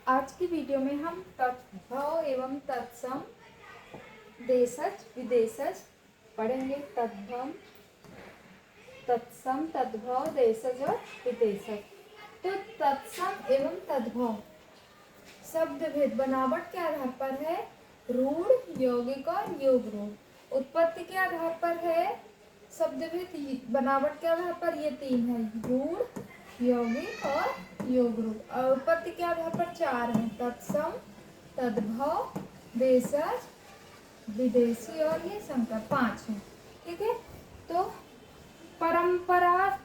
आज की वीडियो में हम तद्भव एवं तत्सम देशज विदेशज पढ़ेंगे। तद्भव तत्सम तद्भव देशज और विदेशज। तो तत्सम एवं तद्भव शब्द भेद बनावट के आधार पर है रूढ़, यौगिक और योग रूढ़। उत्पत्ति के आधार पर है शब्द भेद बनावट के आधार पर ये तीन है, रूढ़, यौगिक और योग रूढ़। और उत्पत्ति के आधार पर चार है, तत्सम, तद्भव, देशज, विदेशी और ये संकर, पांच है। ठीक है। तो परंपरार्थ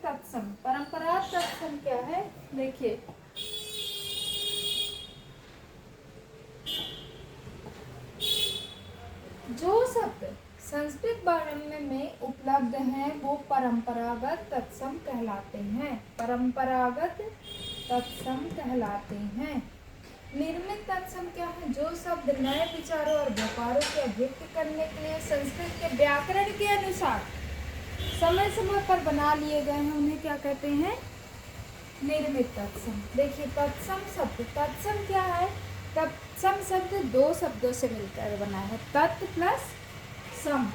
तत्सम। परंपरार्थ तत्सम क्या है, देखिए। जो शब्द संस्कृत वर्ण में उपलब्ध हैं वो परंपरागत तत्सम कहलाते हैं। परंपरागत तत्सम कहलाते हैं। निर्मित तत्सम क्या है, जो शब्द नए विचारों और व्यापारों को अभिव्यक्त करने के लिए संस्कृत के व्याकरण के अनुसार समय समय पर बना लिए गए हैं उन्हें क्या कहते हैं, निर्मित तत्सम। देखिए तत्सम शब्द, तत्सम क्या है, तत्सम शब्द दो शब्दों से मिलकर बना है, तत् प्लस सम।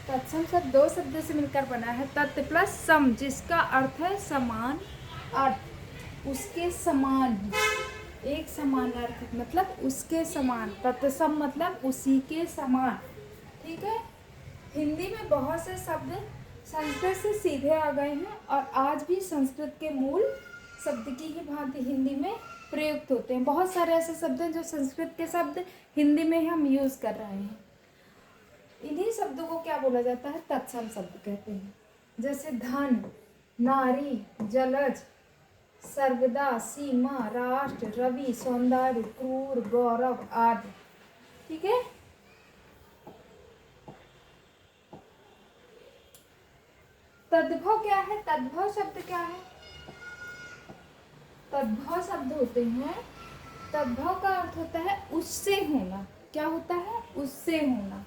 तत्सम शब्द दो शब्दों से मिलकर बना है, तत् प्लस सम, जिसका अर्थ है समान अर्थ, उसके समान, एक समान अर्थ मतलब उसके समान। तत्सम मतलब उसी के समान। ठीक है। हिंदी में बहुत से शब्द संस्कृत से सीधे आ गए हैं और आज भी संस्कृत के मूल शब्द की ही भांति हिंदी में प्रयुक्त होते हैं। बहुत सारे ऐसे शब्द हैं जो संस्कृत के शब्द हिंदी में हम यूज कर रहे हैं। इन्हीं शब्दों को क्या बोला जाता है, तत्सम शब्द कहते हैं। जैसे धन, नारी, जलज, सर्वदा, सीमा, राष्ट्र, रवि, सौंदर्य, क्रूर, गौरव आदि। ठीक है। तद्भव क्या है, तद्भव शब्द क्या है, तद्भव शब्द होते हैं, तद्भव का अर्थ होता है उससे होना। क्या होता है, उससे होना।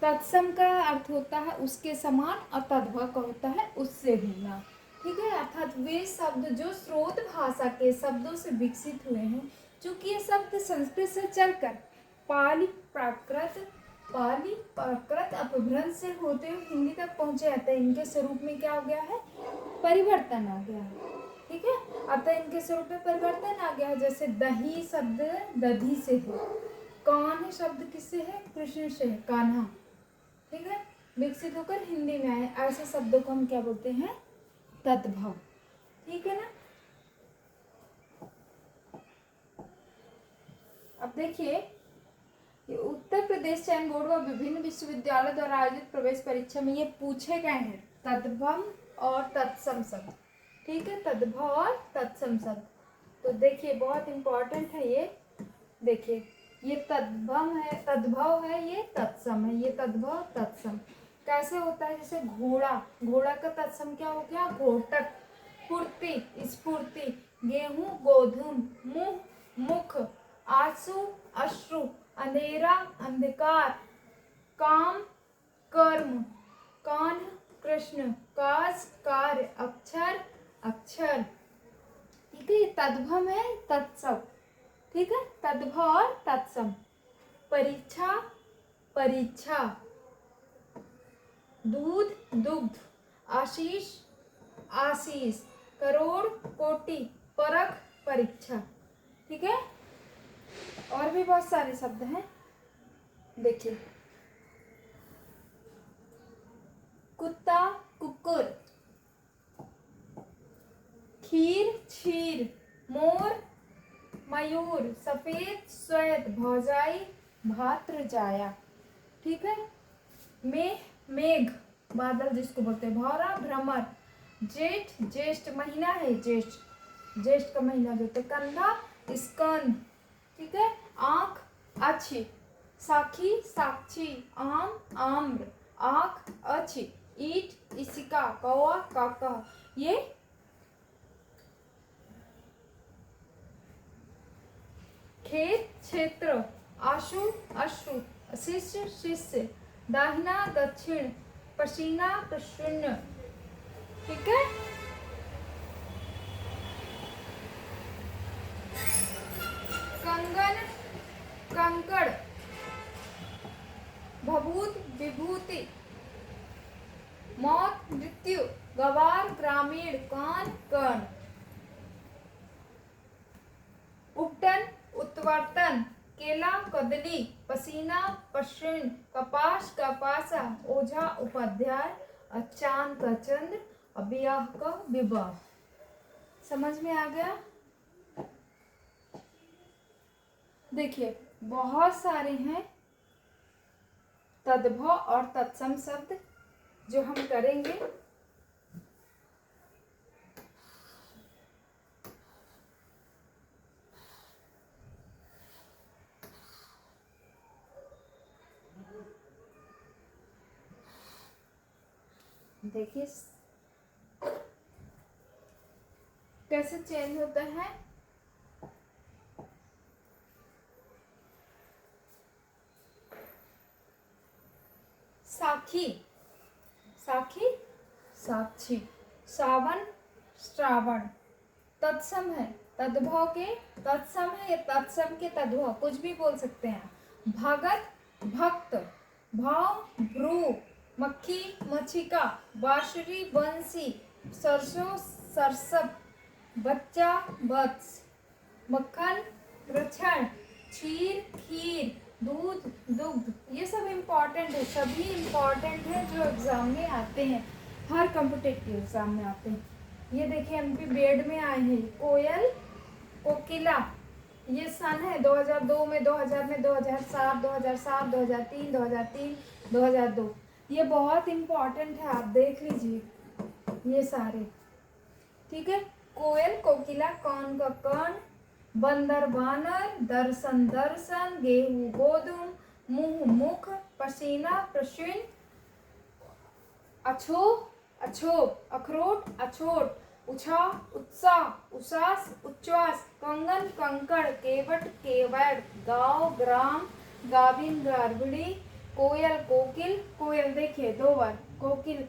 तत्सम का अर्थ होता है उसके समान और तद्भव का होता है उससे होना। ठीक है। अर्थात वे शब्द जो स्रोत भाषा के शब्दों से विकसित हुए हैं, चूंकि ये शब्द संस्कृत से चलकर पाली प्राकृत अपभ्रंश से होते हुए हिंदी तक पहुंचे रहते हैं, इनके स्वरूप में क्या हो गया है, परिवर्तन आ गया है। ठीक है। अतः इनके स्वरूप में परिवर्तन आ गया है। जैसे दही शब्द दधी से है, कान्ह शब्द किससे है, कृष्ण से है, कान्हा। ठीक है। विकसित होकर हिंदी में आए, ऐसे शब्दों को हम क्या बोलते हैं, तद्भव। ठीक है ना। अब देखिए, उत्तर प्रदेश चयन बोर्ड व विभिन्न विश्वविद्यालयों द्वारा आयोजित प्रवेश परीक्षा में ये पूछे गए हैं, तद्भव और तत्सम शब्द। ठीक है, तद्भव और तत्सम शब्द। तो देखिए बहुत इंपॉर्टेंट है ये। देखिए ये तद्भव है, तद्भव है, ये तत्सम है, ये तद्भव तत्सम। कैसे होता है, जैसे घोड़ा, घोड़ा का तत्सम क्या हो गया, घोटक, फुर्ती, स्फूर्ति, गेहूं, गोधूम, मुंह, मुख, आंसू, अश्रु, अंधेरा, अंधकार, काम, कर्म, कान, कृष्ण, काज, कार्य, अक्षर, अक्षर। ठीक है। तद्भव है, तत्सम। ठीक है। तद्भव और तत्सम। परीक्षा, परीक्षा, दूध, दुग्ध, आशीष, आशीष, करोड़, कोटि, परख, परीक्षा। ठीक है। और भी बहुत सारे शब्द हैं। देखिए कुत्ता, कुकुर, खीर, क्षीर, मोर, मयूर, सफेद, श्वेत, भौजाई, भात्र, जाया। ठीक है। मेघ, बादल जिसको बोलते हैं, भौरा, भ्रमर, जेठ, ज्येष्ठ महीना है, ज्येष्ठ, ज्येष्ठ का महीना जो होता है, कंधा, स्कंद। ठीक है। आंख, अच्छी, साखी, साक्षी, आम, आम्र, आंख, अच्छी, ईट, इसिका, कौआ, काका। ये खेत, क्षेत्र, आशु, अश्रु, शिष्य, शिष्य, दाहिना, दक्षिण, पसीना, प्रसून्न। ठीक है। कंगन, कंकड़, भभूत, विभूति, मौत, मृत्यु, गवार, ग्रामीण, कान, कर्ण, उपटन, उत्वर्तन, केला, कदली, पसीना, पश्चिम, कपास, कपासा, ओझा, उपाध्याय, अचान का चंद्र, अबियाह का विवाह। समझ में आ गया? देखिए बहुत सारे हैं तद्भव और तत्सम शब्द जो हम करेंगे। देखिए कैसे चेंज होता है। साखी, साखी, साक्षी, सावन, श्रावण। तत्सम है, तद्भव के तत्सम है या तत्सम के तद्भव, कुछ भी बोल सकते हैं। भगत, भक्त, भाव, भ्रू, मक्खी, मच्छिका, बांसुरी, बंसी, सरसों, सरसब, बच्चा, वत्स, मक्खन, रक्षण, क्षीर, खीर, दूध, दुग्ध। ये सब इम्पॉर्टेंट है, सभी इम्पॉर्टेंट है जो एग्जाम में आते हैं, हर कॉम्पिटिटिव एग्जाम में आते हैं। ये देखिए एमपी बीएड में आए हैं। कोयल, कोकिला, ये सन है 2002 में, 2000 में, 2007, 2007, 2003, 2003, 2002। ये बहुत इम्पॉर्टेंट है, आप देख लीजिए ये सारे। ठीक है, कोयल, कोकिला, कौन का कौन, बंदर, बानर, दर्शन, दर्शन, गेहूं, गोदुम, मुंह, मुख, पसीना, पश्चिन, अछो, अछोप, अखरोट, अछोट, उछा, उत्साह, उसास, उच्छ्वास, कंगन, कंकड़, केवट, केवड़, गांव, ग्राम, गाभिन, गार्भिणी, कोयल, कोकिल। कोयल देखिए 2 बार, कोकिल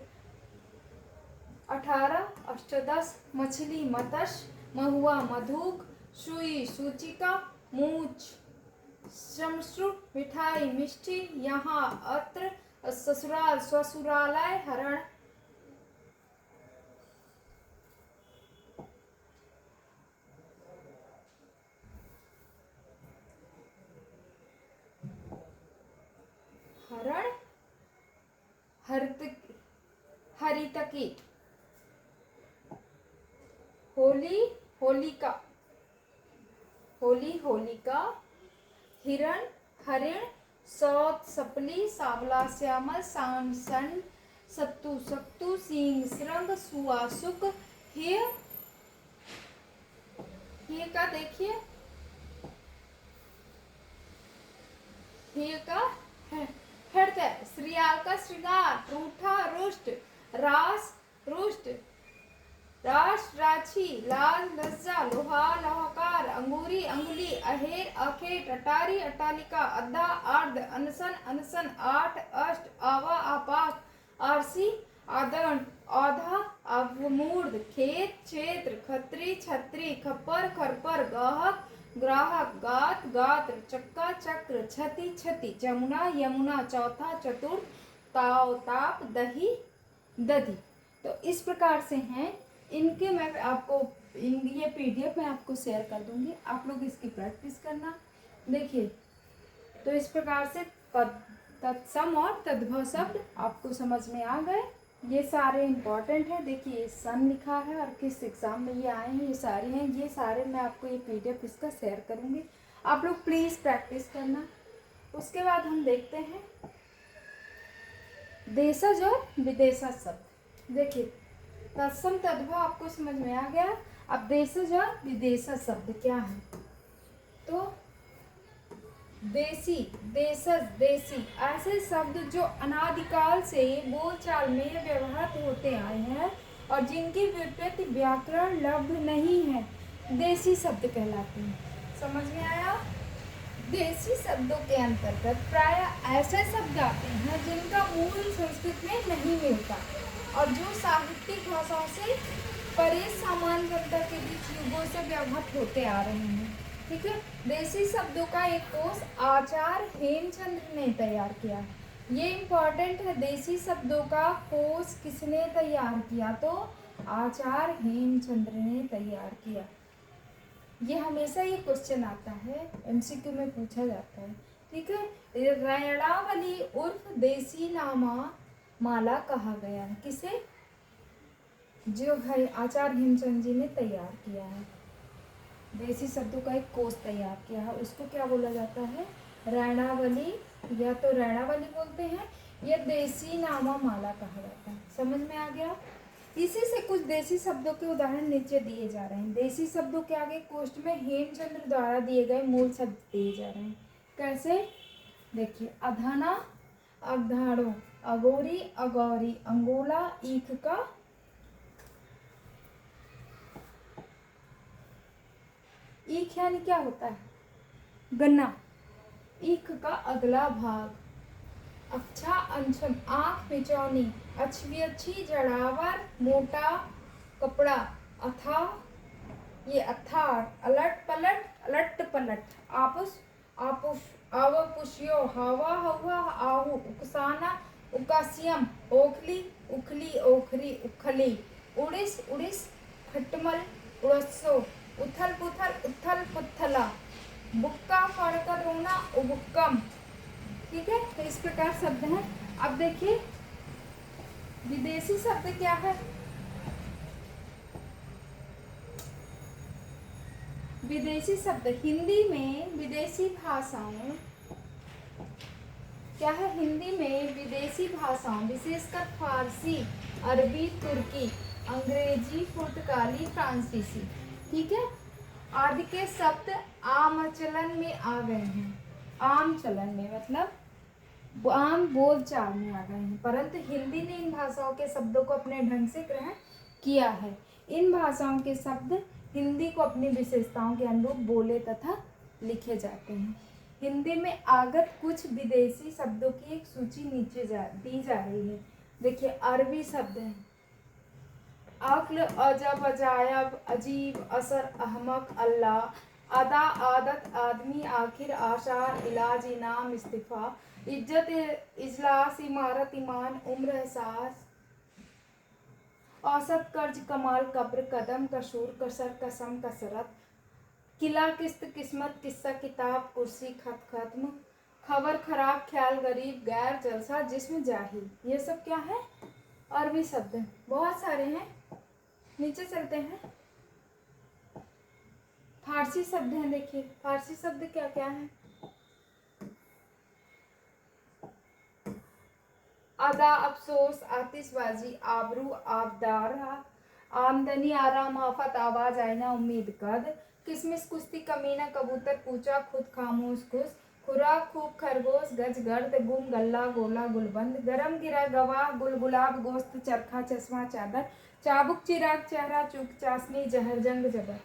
18, अष्टदश, मछली, मत्स्य, महुआ, मधुक, सुई, सूचिका, मूछ, श्मश्रु, मिठाई, मिष्टी, यहाँ, अत्र, ससुराल, ससुरालय, हरण। हरण, हरितकी, होली, होलिका, होली, होलिका, हिरण, हरिण, सौत, सपली, सावला, श्यामल, सांसन, सत्तू, सत्तू, सींग, श्रृंग, सुआसुक, हिय का देखिए, हिय का हृदय, श्रियाल का श्रृंगार, रूठा, रुष्ट, रास, रुष्ट, राश, राछी, लाल, लज्जा, लोहा, लोहाकार, अंगूरी, अंगुली, अहेर, अखेट, अटारी, अटालिका, अद्धा, अर्ध, अनसन, अनसन, आठ, अष्ट, आवा, आपाक, आरसी, आदरण, औधा, अवमूर्ध, खेत, क्षेत्र, खत्री, छत्री, खप्पर, खरपर, गाहक, ग्राहक, गात, गात्र, चक्का, चक्र, छति, छति, जमुना, यमुना, चौथा, चतुर्थ, ताव, ताप, दही, दधी। तो इस प्रकार से हैं इनके, मैं आपको ये पीडीएफ मैं आपको शेयर कर दूंगी, आप लोग इसकी प्रैक्टिस करना। देखिए तो इस प्रकार से तत्सम और तद्भव शब्द आपको समझ में आ गए। ये सारे इम्पॉर्टेंट हैं। देखिए सन लिखा है और किस एग्ज़ाम में ये आए हैं, ये सारे हैं, ये सारे मैं आपको ये पीडीएफ इसका शेयर करूँगी, आप लोग प्लीज़ प्रैक्टिस करना। उसके बाद हम देखते हैं देशज और विदेशज शब्द। देखिए तत्सम तद्भव आपको समझ में आ गया। अब देशज और विदेशज शब्द क्या है, तो देसी, देशज, देसी ऐसे शब्द जो अनादिकाल से बोलचाल में व्यवहार होते आए हैं और जिनकी व्युत्पत्ति व्याकरण लब्ध नहीं है, देसी शब्द कहलाते हैं। समझ में आया? देसी शब्दों के अंतर्गत प्रायः ऐसे शब्द आते हैं जिनका मूल संस्कृत में नहीं मिलता और जो साहित्यिक भाषाओं से पर ये सामान्य जनता के बीच युगों से व्यवहार होते आ रहे हैं। ठीक है, देसी शब्दों का एक कोष आचार्य हेमचंद्र ने तैयार किया है। ये इम्पोर्टेंट है, देसी शब्दों का कोष किसने तैयार किया? तो आचार्य हेमचंद्र ने तैयार किया। ये हमेशा ये क्वेश्चन आता है, एमसीक्यू में पूछा जाता है। ठीक है, रैणावली उर्फ देसी नामा माला कहा गया है किसे? जो है आचार्य हेमचंद जी ने तैयार किया है, देसी शब्दों का एक कोष तैयार किया है, उसको क्या बोला जाता है? रैणावली, या तो रैणावली बोलते हैं या देसी नामा माला कहा जाता है। समझ में आ गया? इसी से कुछ देसी शब्दों के उदाहरण नीचे दिए जा रहे हैं। देसी शब्दों के आगे कोष्ठ में हेमचंद्र द्वारा दिए गए मूल शब्द दिए जा रहे हैं। कैसे? देखिए, अधाना, अगधाड़ो, अगोरी, अगौरी, अंगोला, ईख का, ईख यानी क्या होता है? गन्ना। ईख का अगला भाग, अच्छा, अंशम, आँख, मिचौनी, अच्छी अच्छी, जड़ावर, मोटा कपड़ा, अथा, ये अथार, अलट पलट, अलट पलट, आपुस, आपुष, अवपुष्यो, हवा हवा, आहू, उकसाना, उकासियम, ओखली, उखली, ओखरी, उखली, उड़िस, उड़िस, खटमल, उड़स्सो, उथल पुथल, उथल पुथला, बुक्का, फड़कर रोना, उबुक्कम। ठीक है, तो इस प्रकार शब्द हैं। अब देखिए विदेशी शब्द क्या है? विदेशी शब्द हिंदी में विदेशी भाषाओं क्या है? हिंदी में विदेशी भाषाओं विशेषकर फारसी, अरबी, तुर्की, अंग्रेजी, पुर्तगाली, फ्रांसीसी, ठीक है, आदि के शब्द आम चलन में आ गए हैं। आम चलन में मतलब आम बोलचाल में आ गए हैं, परंतु हिंदी ने इन भाषाओं के शब्दों को अपने ढंग से ग्रहण किया है। इन भाषाओं के शब्द हिंदी को अपनी विशेषताओं के अनुरूप बोले तथा लिखे जाते हैं। हिंदी में आगत कुछ विदेशी शब्दों की एक सूची नीचे दी जा रही है। देखिए, अरबी शब्द हैं अक्ल, अजब, अजायब, अजीब, असर, अहमक, अल्लाह, अदा, आदत, आदमी, आखिर, आशार, इलाज, इनाम, इस्तीफा, इज्जत, इजलास, इमारत, ईमान, उम्र, एहसास, औसत, कर्ज, कमाल, कब्र, कदम, कसूर, कसर, कसम, कसरत, किला, किस्त, किस्मत, किस्सा, किताब, कुर्सी, खत, खत्म, खबर, खराब, ख्याल, गरीब, गैर, जलसा, जिस्म, जाहिल। ये सब क्या है? अरबी शब्द हैं, बहुत सारे हैं। नीचे चलते हैं, फारसी शब्द हैं। देखिए फारसी शब्द क्या क्या है? अदा, अफसोस, आतिशबाजी, आबरू, आबदार, आमदनी, आराम, आफत, आवाज, आईना, उम्मीद, कद, किसमिस, कुश्ती, कमीना, कबूतर, पूछा, खुद, खामोश, खुश, खुराक, खूब, खरगोश, गज, गर्द, गुम, गल्ला, गोला, गुलबंद, गरम, गिरा, गवाह, गुल, गुलाब, गोश्त, चरखा, चश्मा, चादर, चाबुक, चिराग, चेहरा, चूक, चाशनी, जहर, जंग, जबर।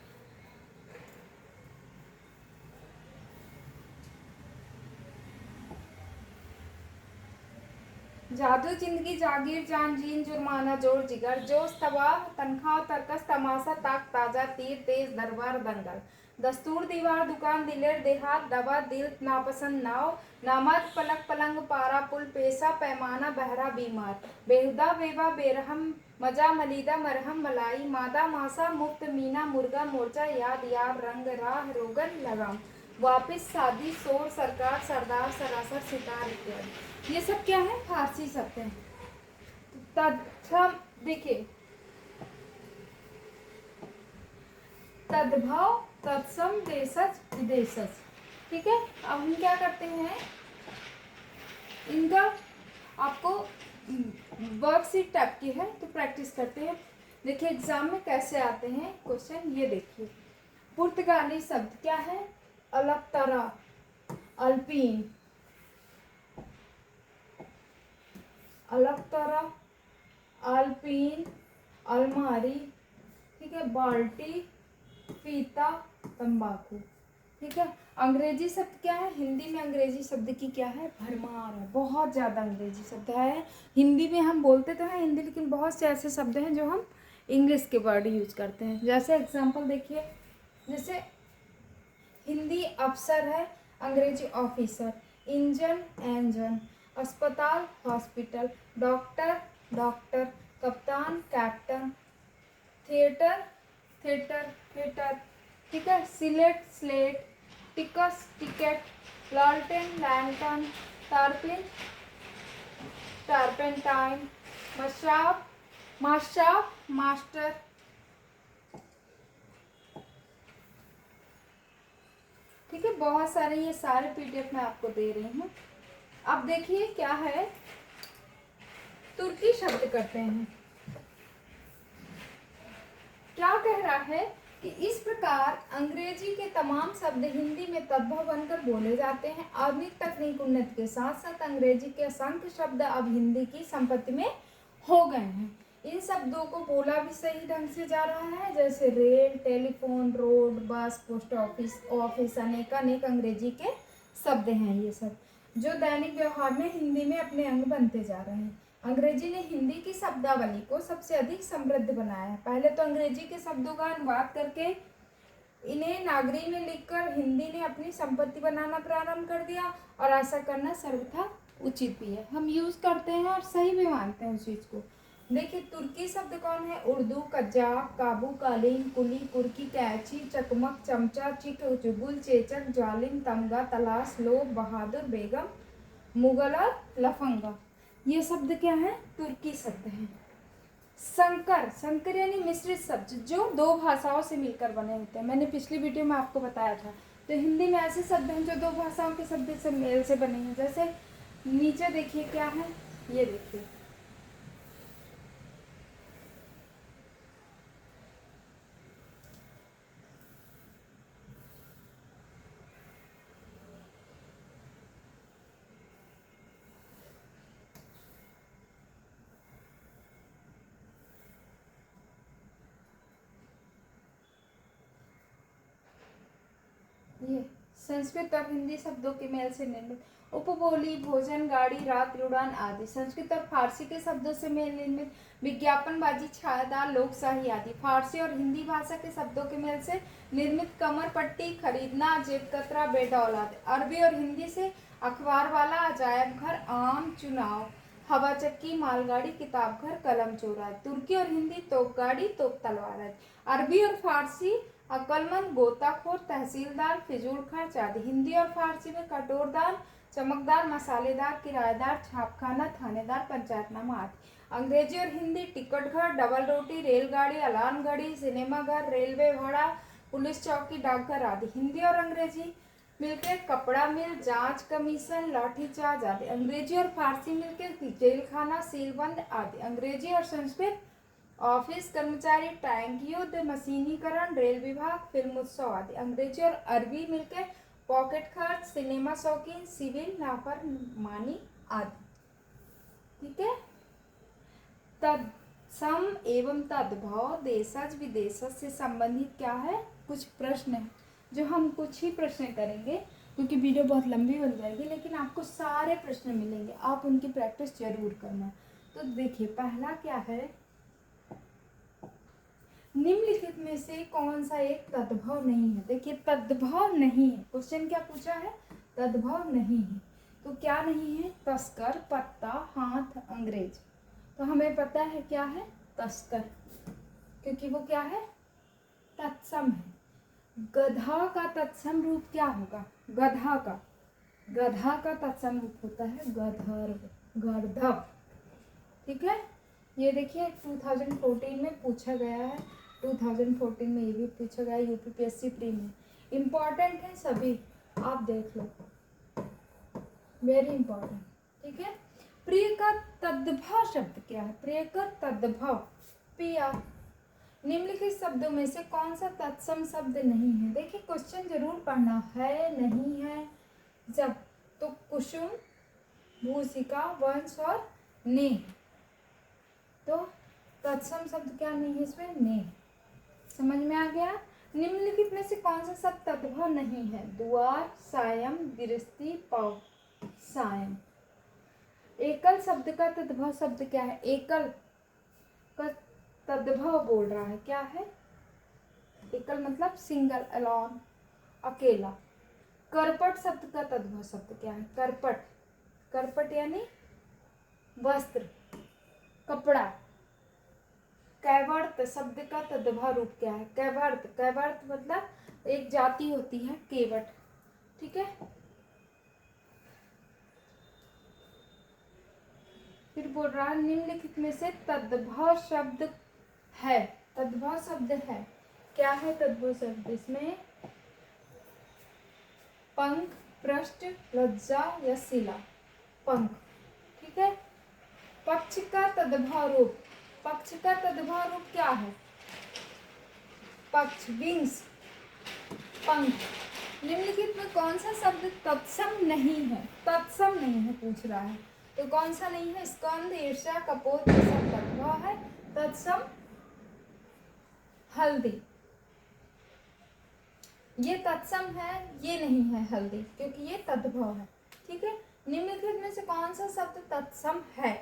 जादू, जिंदगी, जागीर, जान, जीन, जुर्माना, जोर, जिगर, जोश, तबाह, तनख्वाह, तरकस, तमाशा, ताक, ताजा, तीर, तेज, दरबार, दंगल, दस्तूर, दीवार, दुकान, दिलेर, देहात, दवा, दिल, नापसंद, नाव, नामर्द, पलक, पलंग, पारा, पुल, पेशा, पैमाना, बहरा, बीमार, बेहुदा, बेवा, बेरहम, मजा, मलीदा, मरहम, मलाई, मादा, मासा, मुफ्त, मीना, मुर्गा, मोर्चा, याद, यार, रंग, राह, रोगन, लगाम, वापिस, शादी, शोर, सरकार, सरदार, सरासर, सितार इत्यादि। ये सब क्या है? फारसी शब्द है। तत्सम, देखिए तद्भव, तत्सम, देशज, विदेशज। ठीक है, अब हम क्या करते हैं, इनका आपको वर्कशीट टाइप की है तो प्रैक्टिस करते हैं। देखिए एग्जाम में कैसे आते हैं क्वेश्चन, ये देखिए। पुर्तगाली शब्द क्या है? अलक्तरा, अल्पीन, अलक्तरा, अल्पीन, अलमारी, ठीक है, बाल्टी, फीता, तंबाकू। ठीक है, अंग्रेजी शब्द क्या है? हिंदी में अंग्रेजी शब्द की क्या है? भरमार है, बहुत ज़्यादा अंग्रेजी शब्द है। हिंदी में हम बोलते तो हैं हिंदी, लेकिन बहुत से ऐसे शब्द हैं जो हम इंग्लिश के वर्ड यूज करते हैं। जैसे एग्जांपल देखिए, जैसे हिंदी अफसर है, अंग्रेजी ऑफिसर, इंजन एंजन, अस्पताल हॉस्पिटल, डॉक्टर डॉक्टर, कप्तान कैप्टन, थिएटर थिएटर थिएटर, ठीक है, सिलेट स्लेट, टिकस टिकट, लालटेन लैंटर्न, टारपिन टारपेंटाइन, मशाप माशाप मास्टर। ठीक है, बहुत सारे ये सारे पीडीएफ मैं आपको दे रही हूँ। अब देखिए क्या है, तुर्की शब्द करते हैं। क्या कह रहा है कि इस प्रकार अंग्रेजी के तमाम शब्द हिंदी में तद्भव बनकर बोले जाते हैं। आधुनिक तकनीक उन्नति के साथ साथ अंग्रेजी के असंख्य शब्द अब हिंदी की संपत्ति में हो गए हैं। इन शब्दों को बोला भी सही ढंग से जा रहा है, जैसे रेल, टेलीफोन, रोड, बस, पोस्ट ऑफिस, ऑफिस, अनेक अंग्रेजी के शब्द हैं ये सब, जो दैनिक व्यवहार में हिंदी में अपने अंग बनते जा रहे हैं। अंग्रेजी ने हिंदी की शब्दावली को सबसे अधिक समृद्ध बनाया है। पहले तो अंग्रेजी के शब्दों का अनुवाद करके इन्हें नागरी में लिखकर हिंदी ने अपनी संपत्ति बनाना प्रारंभ कर दिया, और ऐसा करना सर्वथा उचित भी है। हम यूज करते हैं और सही भी मानते हैं उस चीज को। देखिए तुर्की शब्द कौन है, उर्दू, कज्जाक, काबू, कालीन, कुली, कुर्की, कैची, चकमक, चमचा, चिक, चुगुल, चेचक, जालिम, तमगा, तलाश, लोभ, बहादुर, बेगम, मुगल और लफंगा, ये शब्द क्या है, तुर्की शब्द हैं। संकर, संकर यानी मिश्रित शब्द जो दो भाषाओं से मिलकर बने होते हैं। मैंने पिछली वीडियो में आपको बताया था। तो हिंदी में ऐसे शब्द हैं जो दो भाषाओं के शब्द से मेल से बने हैं। जैसे नीचे देखिए क्या है, ये देखिए, ये संस्कृत और हिंदी शब्दों के मेल से निर्मित। उपबोली, भोजन, गाड़ी, रात्रि उड़ान आदि। संस्कृत और फारसी के शब्दों से मेल निर्मित। विज्ञापनबाजी, छायादार, लोकशाही आदि। फारसी और हिंदी भाषा के शब्दों के मेल से निर्मित। कमर पट्टी, खरीदना, जेब कतरा, बेडौलत। अरबी और हिंदी से अखबार वाला, अजायब घर, आम, चुनाव, हवा चक्की, मालगाड़ी, किताब घर, कलम चोरा। तुर्की और हिंदी तोप गाड़ी, तोप तलवार। अरबी और फारसी अक्लमंद, गोताखोर, तहसीलदार, फिजूल खर्च आदि। हिंदी और फारसी में कटोरदार, चमकदार, मसालेदार, किराएदार, छापखाना, थानेदार, पंचायतनामा आदि। अंग्रेजी और हिंदी टिकट घर, डबल रोटी, रेलगाड़ी, अलार्म घड़ी, सिनेमा घर, रेलवे भाड़ा, पुलिस चौकी, डाकघर आदि। हिंदी और अंग्रेजी मिलकर कपड़ा मिल, जांच कमीशन, लाठीचार्ज आदि। अंग्रेजी और फारसी मिलकर जेल खाना, सीलबंद आदि। अंग्रेजी और संस्कृत ऑफिस कर्मचारी, टैंक युद्ध, मशीनीकरण, रेल विभाग, फिल्म उत्सव आदि। अंग्रेजी और अरबी मिलकर पॉकेट खर्च, सिनेमा शौकीन, सिविल, नाफरमानी आदि। ठीक है, तत्सम एवं तद्भव देशज विदेशज से संबंधित क्या है, कुछ प्रश्न है जो हम कुछ ही प्रश्न करेंगे, क्योंकि वीडियो बहुत लंबी बन जाएगी, लेकिन आपको सारे प्रश्न मिलेंगे, आप उनकी प्रैक्टिस जरूर करना। तो देखिए पहला क्या है, निम्नलिखित में से कौन सा एक तद्भव नहीं है। देखिए तद्भव नहीं है, क्वेश्चन क्या पूछा है, तद्भव नहीं है। तो क्या नहीं है, तस्कर, पत्ता, हाथ, अंग्रेज। तो हमें पता है क्या है, तस्कर, क्योंकि वो क्या है, तत्सम है। गधा का तत्सम रूप क्या होगा, गधा का तत्सम रूप होता है गधर्व, गर्धव। ठीक है, ये देखिए 2014 में पूछा गया है, 2014 में ये भी पूछा गया है यूपीपीएससी प्री में। इम्पॉर्टेंट है सभी, आप देख लो, वेरी इंपॉर्टेंट। ठीक है, प्रिय का तद्भव शब्द क्या है, प्रिय का तद्भव, पिया। निम्नलिखित शब्दों में से कौन सा तत्सम शब्द नहीं है। देखिए क्वेश्चन जरूर पढ़ना है, नहीं है जब, तो कुसुम, भूसिका, वंश और ने। तो तत्सम शब्द क्या नहीं है इसमें, ने। समझ में आ गया। निम्नलिखित में से कौन सा शब्द तद्भव नहीं है, द्वार, सायं, गृहस्थी, पव, सायं। एकल शब्द का तद्भव शब्द क्या है, एकल का तद्भव बोल रहा है। क्या है? एकल मतलब सिंगल, अलॉन, अकेला। करपट शब्द का तद्भव शब्द क्या है? करपट, करपट यानी वस्त्र, कपड़ा। कैवर्त शब्द का तद्भव रूप क्या है? कैवर्त, कैवर्त मतलब एक जाति होती है केवट, ठीक है। फिर बोल रहा है निम्नलिखित में से तद्भव शब्द है, तद्भव शब्द है। क्या है तद्भव शब्द? इसमें पंख, पृष्ठ, लज्जा या शिला। पंख, ठीक है। पक्ष का तद्भव रूप, पक्ष का तद्भव रूप क्या है? पक्ष, विंग्स, पंख। निम्नलिखित में कौन सा शब्द तत्सम नहीं है? तत्सम नहीं है पूछ रहा है, तो कौन सा नहीं है? स्कंद, ईर्ष्या, कपोत, ये सब तद्भव है। तत्सम हल्दी, ये तत्सम है, ये नहीं है हल्दी, क्योंकि ये तद्भव है, ठीक है। निम्नलिखित में से कौन सा शब्द तत्सम है?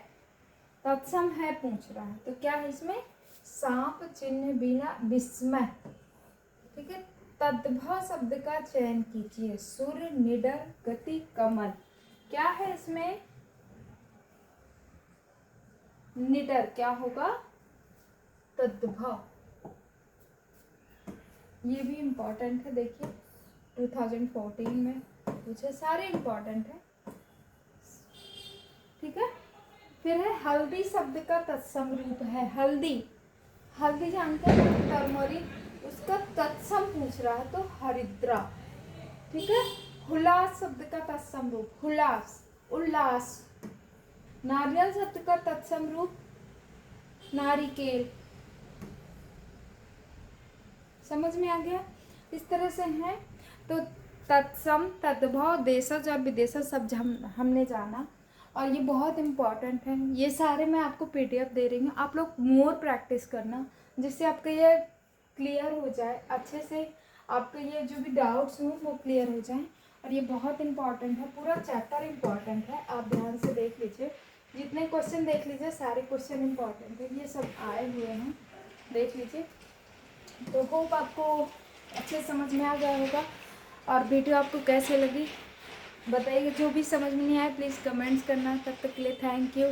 तत्सम है पूछ रहा है, तो क्या है इसमें? सांप, चिन्ह, बिना, विस्मय, ठीक है। तद्भव शब्द का चयन कीजिए। सुर, निडर, गति, कमल। क्या है इसमें? निडर क्या होगा? तद्भव। ये भी इम्पोर्टेंट है, देखिए 2014 में पूछे, सारे इम्पोर्टेंट है, ठीक है। फिर है हल्दी शब्द का तत्सम रूप है। हल्दी, हल्दी जानते हैं, टर्मरिक, उसका तत्सम पूछ रहा है तो हरिद्रा, ठीक है। हुलास शब्द का तत्सम रूप, हुलास, उल्लास। नारियल शब्द का तत्सम रूप नारिकेल। समझ में आ गया? इस तरह से है। तो तत्सम, तद्भव, देशज और विदेशज शब्द हमने जाना, और ये बहुत इम्पॉर्टेंट है। ये सारे मैं आपको पीडीएफ दे रही हूँ, आप लोग मोर प्रैक्टिस करना, जिससे आपका ये क्लियर हो जाए अच्छे से, आपके ये जो भी डाउट्स हों वो क्लियर हो जाएं। और ये बहुत इम्पॉर्टेंट है, पूरा चैप्टर इम्पॉर्टेंट है, आप ध्यान से देख लीजिए, जितने क्वेश्चन देख लीजिए सारे क्वेश्चन इम्पॉर्टेंट है, ये सब आए हुए हैं, देख लीजिए। तो होप आपको अच्छे समझ में आ गया होगा। और वीडियो आपको कैसे लगी बताइए, जो भी समझ में नहीं आया प्लीज़ कमेंट्स करना। तब तक के लिए थैंक यू।